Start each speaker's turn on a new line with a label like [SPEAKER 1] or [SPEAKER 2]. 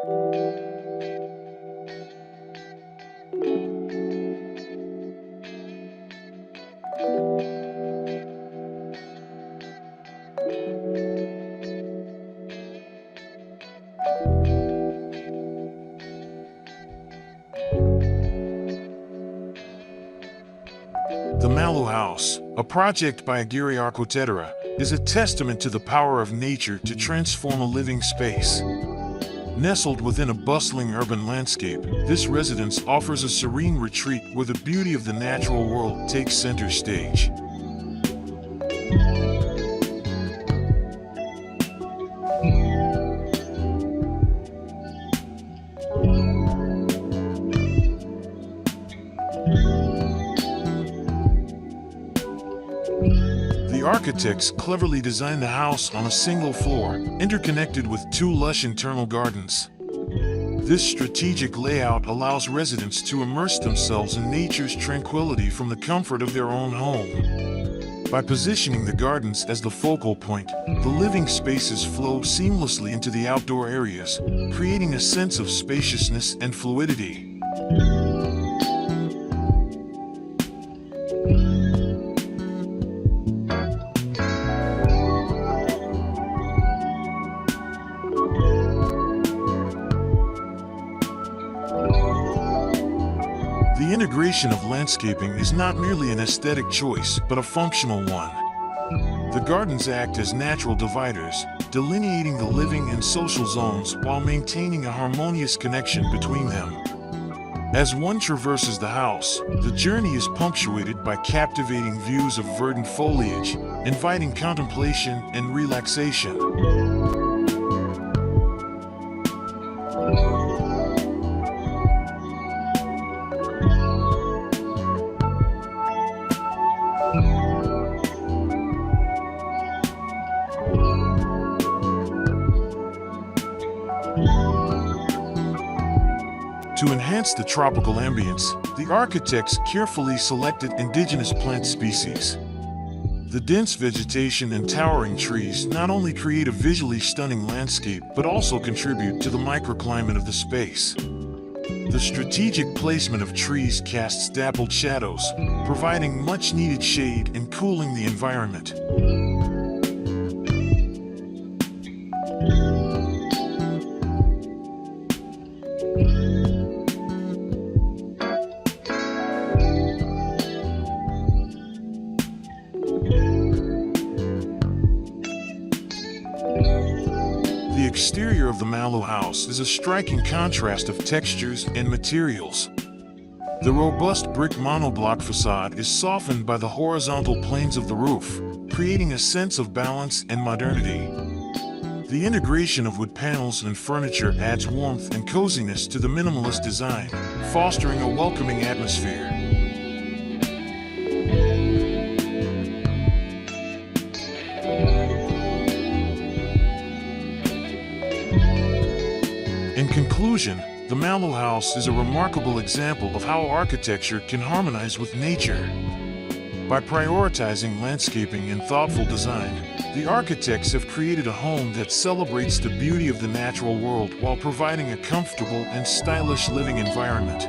[SPEAKER 1] The Malu House, a project by Aguirre Arquitetura, is a testament to the power of nature to transform a living space. Nestled within a bustling urban landscape, this residence offers a serene retreat where the beauty of the natural world takes center stage. The architects cleverly designed the house on a single floor, interconnected with two lush internal gardens. This strategic layout allows residents to immerse themselves in nature's tranquility from the comfort of their own home. By positioning the gardens as the focal point, the living spaces flow seamlessly into the outdoor areas, creating a sense of spaciousness and fluidity. The integration of landscaping is not merely an aesthetic choice, but a functional one. The gardens act as natural dividers, delineating the living and social zones while maintaining a harmonious connection between them. As one traverses the house, the journey is punctuated by captivating views of verdant foliage, inviting contemplation and relaxation. To enhance the tropical ambience, the architects carefully selected indigenous plant species. The dense vegetation and towering trees not only create a visually stunning landscape, but also contribute to the microclimate of the space. The strategic placement of trees casts dappled shadows, providing much-needed shade and cooling the environment. The exterior of the Malu House is a striking contrast of textures and materials. The robust brick monoblock facade is softened by the horizontal planes of the roof, creating a sense of balance and modernity. The integration of wood panels and furniture adds warmth and coziness to the minimalist design, fostering a welcoming atmosphere. In conclusion, the Malu House is a remarkable example of how architecture can harmonize with nature. By prioritizing landscaping and thoughtful design, the architects have created a home that celebrates the beauty of the natural world while providing a comfortable and stylish living environment.